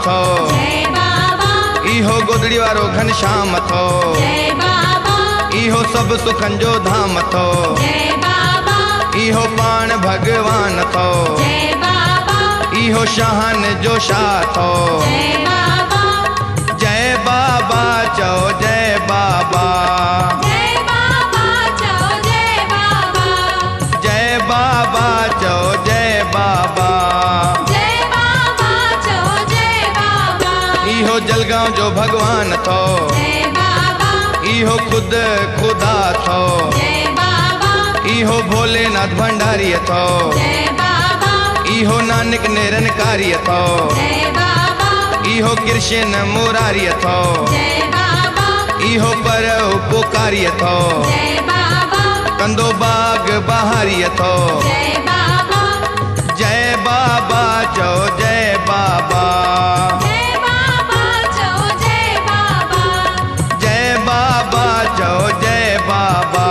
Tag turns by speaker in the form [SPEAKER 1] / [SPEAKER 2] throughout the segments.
[SPEAKER 1] थो, इहो गोदड़ी वारो घनश्याम थो, इहो सब सुखन जो धाम थो, इहो पाण भगवान थो, इहो शाहन जो शाह थो। जय बाबा चओ जय बाबा, जय बाबा चओ जय बाबा, जय बाबा चओ जय बाबा, जय बाबा चओ जय बाबा। इहो जलगांव जो भगवान थो, जय बाबा, इहो खुद खुदा थो, जय बाबा, इहो भोलेनाथ भंडारी थो, जय बाबा, इहो नानक निरंकारी थो, जय बाबा, इहो कृष्ण मुरारी थो, जय बाबा, इहो पर उपकारी थो, जय बाबा, कंदो बाग बहारी थो, जय बाबा, जय बाबा चओ जय बाबा, जय बाबा चओ जय बाबा, जय बाबा चओ जय बाबा,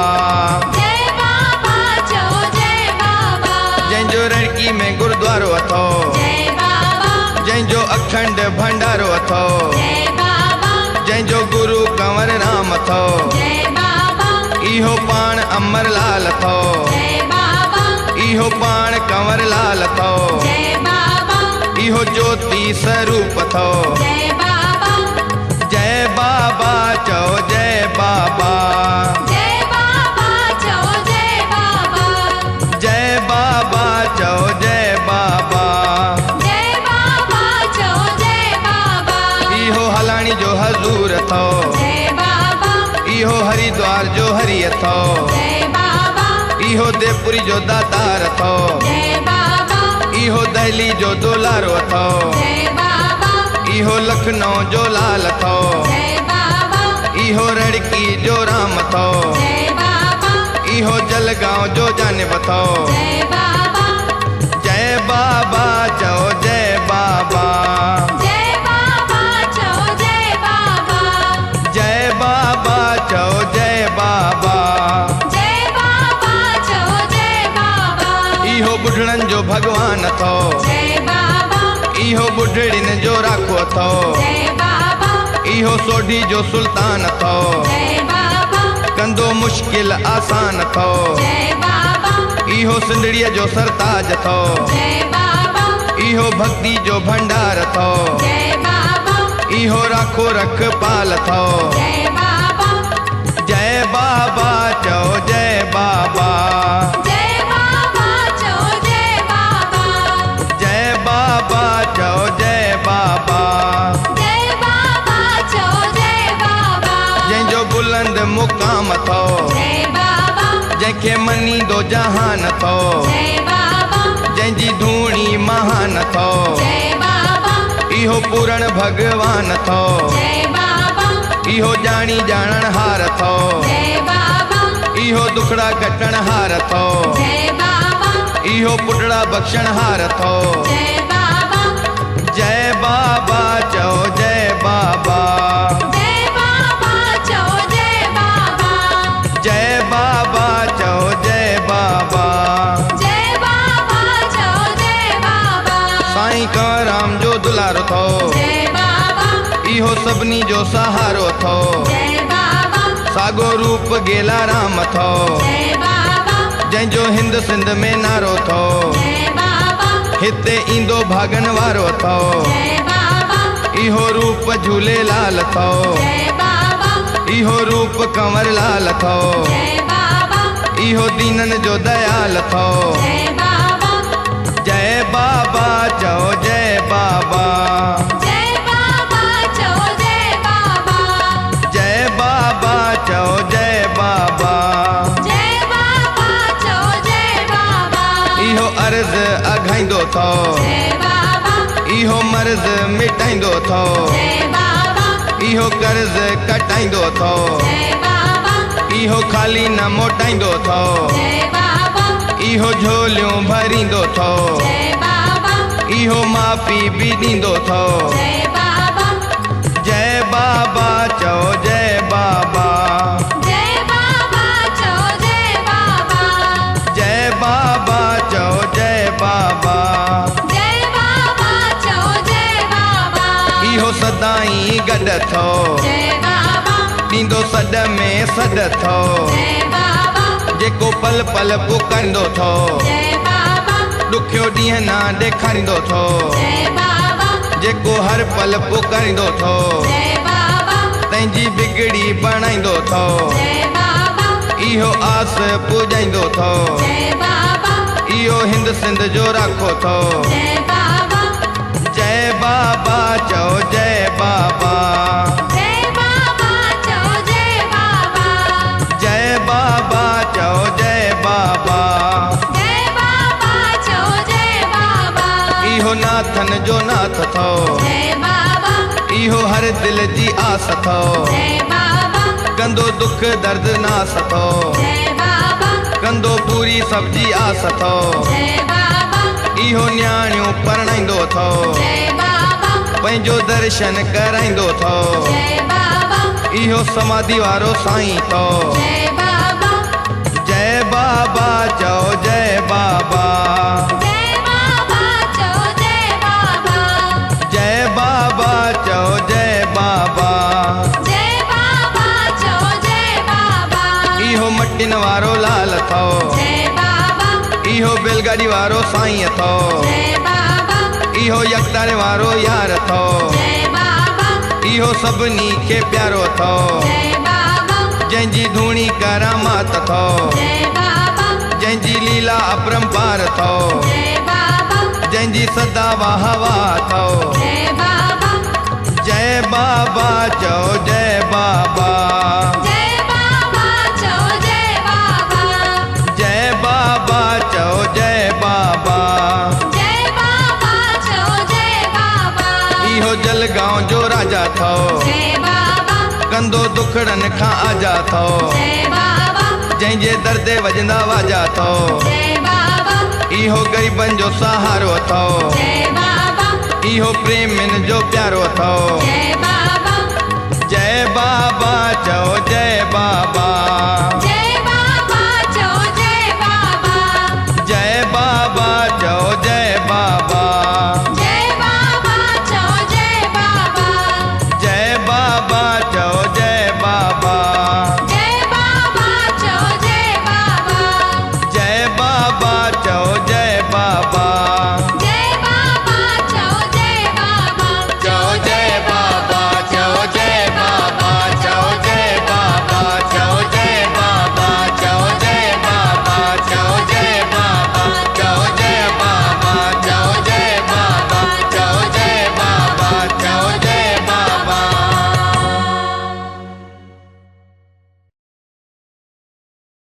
[SPEAKER 1] जय बाबा चओ जय बाबा। जंहिंजो रड़की में गुरुद्वारो अथो, जय बाबा, जंहिंजो अखंड भंडारो अथो, जय बाबा, जंहिंजो गुरु कंवर राम अथो, जय बाबा, इहो पाण अमरलाल अथो, जय बाबा, इहो पाण कंवर लाल अथो, जय बाबा, इहो ज्योति स्वरूप अथो, जय बाबा, जय बाबा चओ जय बाबा, जय बाबा चओ जय बाबा, जय बाबा चओ जय बाबा, जय बाबा चओ जय बाबा। इहो हलाणी जो हजूर अथो, जय बाबा, इहो हरिद्वार जो हरि अथो, जय बाबा, इहो देवपुरी जो दातार अथो, जय बाबा, इहो दहली जो दुलारो अथो, जय बाबा, इहो लखनऊ जो लाल अथो, जय बाबा, इहो रड़की जो राम अथो, जय बाबा, इहो जलगांव जो जानिब अथो, जय बाबा, जय बाबा चओ जय बाबा, जय बाबा चओ जय बाबा, जय बाबा चओ जय बाबा, जय बाबा चओ जय बाबा। इहो बुढ़ड़न जो भगवान अथो, जय बाबा, इहो बुढ़ड़िन जो राखो अथो, जय बाबा, इहो सोढी जो सुल्तान अथो, जय बाबा, कंदो मुश्किल आसान अथो, जय बाबा, इहो सिंधड़ीअ जो सरताज अथो, जय बाबा, इहो भक्ति जो भंडार अथो, जय बाबा, इहो राखो रखपाल अथो, जय बाबा, जय बाबा चओ जय बाबा, जय बाबा चओ जय बाबा, जय बाबा चओ जय बाबा, जय बाबा चओ जय बाबा। जंहिंजो बुलंद मुकाम अथो, जय बाबा, जंहिंखे मनींदो जहान अथो, जय बाबा, जंहिंजी धूणी महान अथो, जय बाबा, इहो पूरण भगवान अथो, जय बाबा, इहो जानी ॼाणण हार अथो, जय बाबा, इहो दुखड़ा कटण हार अथो, जय बाबा, इहो पुटड़ा बख्शण हार अथो, जय बाबा, जय बाबा चओ जय बाबा, जय बाबा चओ जय बाबा, जय बाबा चओ जय बाबा, जय बाबा चओ जय बाबा। साईं कंवराम जो दुलारो थो, जय बाबा, इहो सभिनी जो सहारो थो, जय बाबा, सागो रूप गेला राम थो, जय बाबा, जंहिंजो हिंद सिंध में नारो थो, जय बाबा, हिते ईंदो भागन वारो थो, जय बाबा, इहो रूप झूलेलाल थो, जय बाबा, इहो रूप कंवर लाल थो, जय बाबा, इहो दीनन जो दयाल थो, जय बाबा, जय बाबा चओ जय बाबा, जय बाबा चओ जय बाबा, जय बाबा चओ जय बाबा, जय बाबा चओ जय बाबा। इहो अर्ज़ अघाईंदो थो, जय बाबा, इहो मर्ज़ मिटाईंदो थो, जय बाबा, इहो कर्ज़ कटाईंदो थो, जय बाबा, इहो खाली न मोटाईंदो थो, जय बाबा, इहो झोलियूं भरींदो थो, जय बाबा, इहो माफ़ी बि ॾींदो थो, जय बाबा, जय बाबा चओ जय बाबा, जय बाबा चओ जय बाबा, जय बाबा चओ जय बाबा, जय बाबा चओ जय बाबा। गॾ थो
[SPEAKER 2] जय बाबा
[SPEAKER 1] ॾींदो सॾ में सॾ थो
[SPEAKER 2] जय बाबा
[SPEAKER 1] जेको पल पल पुकारंदो थो
[SPEAKER 2] जय बाबा
[SPEAKER 1] ॾुखियो ॾींहं न ॾेखारींदो थो
[SPEAKER 2] जय बाबा
[SPEAKER 1] जेको हर पल पुकारंदो थो
[SPEAKER 2] जय बाबा
[SPEAKER 1] तंहिंजी बिगड़ी बणाईंदो थो
[SPEAKER 2] जय बाबा
[SPEAKER 1] इहो आस पुॼाईंदो थो
[SPEAKER 2] जय बाबा
[SPEAKER 1] इहो हिंद सिंध जो राखो थो
[SPEAKER 2] जय बाबा
[SPEAKER 1] जय बाबा चओ जय बाबा
[SPEAKER 2] जय बाबा चओ जय बाबा
[SPEAKER 1] जय बाबा चओ जय बाबा
[SPEAKER 2] जय बाबा चओ जय बाबा
[SPEAKER 1] इहो नाथन जो नाथ थो
[SPEAKER 2] जय बाबा
[SPEAKER 1] इहो हर दिल जी आस थो
[SPEAKER 2] जय बाबा
[SPEAKER 1] कंदो दुख दर्द नास थो
[SPEAKER 2] जय बाबा
[SPEAKER 1] कंदो पूरी सब्जी आस थो
[SPEAKER 2] जय बाबा
[SPEAKER 1] इहो न्याणियूं परणाईंदो थो
[SPEAKER 2] जय बाबा
[SPEAKER 1] पंहिंजो दर्शन कराईंदो थो
[SPEAKER 2] जय बाबा
[SPEAKER 1] इहो समाधि वारो साईं थो
[SPEAKER 2] जय बाबा
[SPEAKER 1] जय बाबा चओ जय बाबा
[SPEAKER 2] जय बाबा चओ जय बाबा
[SPEAKER 1] जय बाबा चओ जय बाबा
[SPEAKER 2] जय बाबा चओ जय बाबा
[SPEAKER 1] इहो मटिन वारो लाल थो
[SPEAKER 2] जय बाबा
[SPEAKER 1] इहो बैलगाड़ी वारो साईं थो
[SPEAKER 2] जय बाबा
[SPEAKER 1] इहो यकतारे वारो यार थो
[SPEAKER 2] जय बाबा
[SPEAKER 1] इहो सभिनी खे प्यारो थो
[SPEAKER 2] जय बाबा
[SPEAKER 1] जंहिंजी धूणी करामात थो
[SPEAKER 2] जय बाबा
[SPEAKER 1] जंहिंजी लीला अपरंपार थो
[SPEAKER 2] जय बाबा
[SPEAKER 1] जंहिंजी सदा वाह वाह थो
[SPEAKER 2] जय बाबा
[SPEAKER 1] जय बाबा चओ जय बाबा
[SPEAKER 2] जय बाबा चओ जय बाबा
[SPEAKER 1] जय बाबा चओ जय बाबा
[SPEAKER 2] जय बाबा चओ जय बाबा
[SPEAKER 1] इहो जलगांव जो राजा थो
[SPEAKER 2] जय बाबा
[SPEAKER 1] कंदो दुखड़नि खां आजा थो
[SPEAKER 2] जय बाबा
[SPEAKER 1] जंहिंजे दर्दे वजंदा वाजा थो
[SPEAKER 2] जय बाबा
[SPEAKER 1] इहो ग़रीबनि जो सहारो थो
[SPEAKER 2] जय बाबा
[SPEAKER 1] इहो प्रेमिन जो प्यारो थो
[SPEAKER 2] जय बाबा
[SPEAKER 1] जय बाबा चओ जय बाबा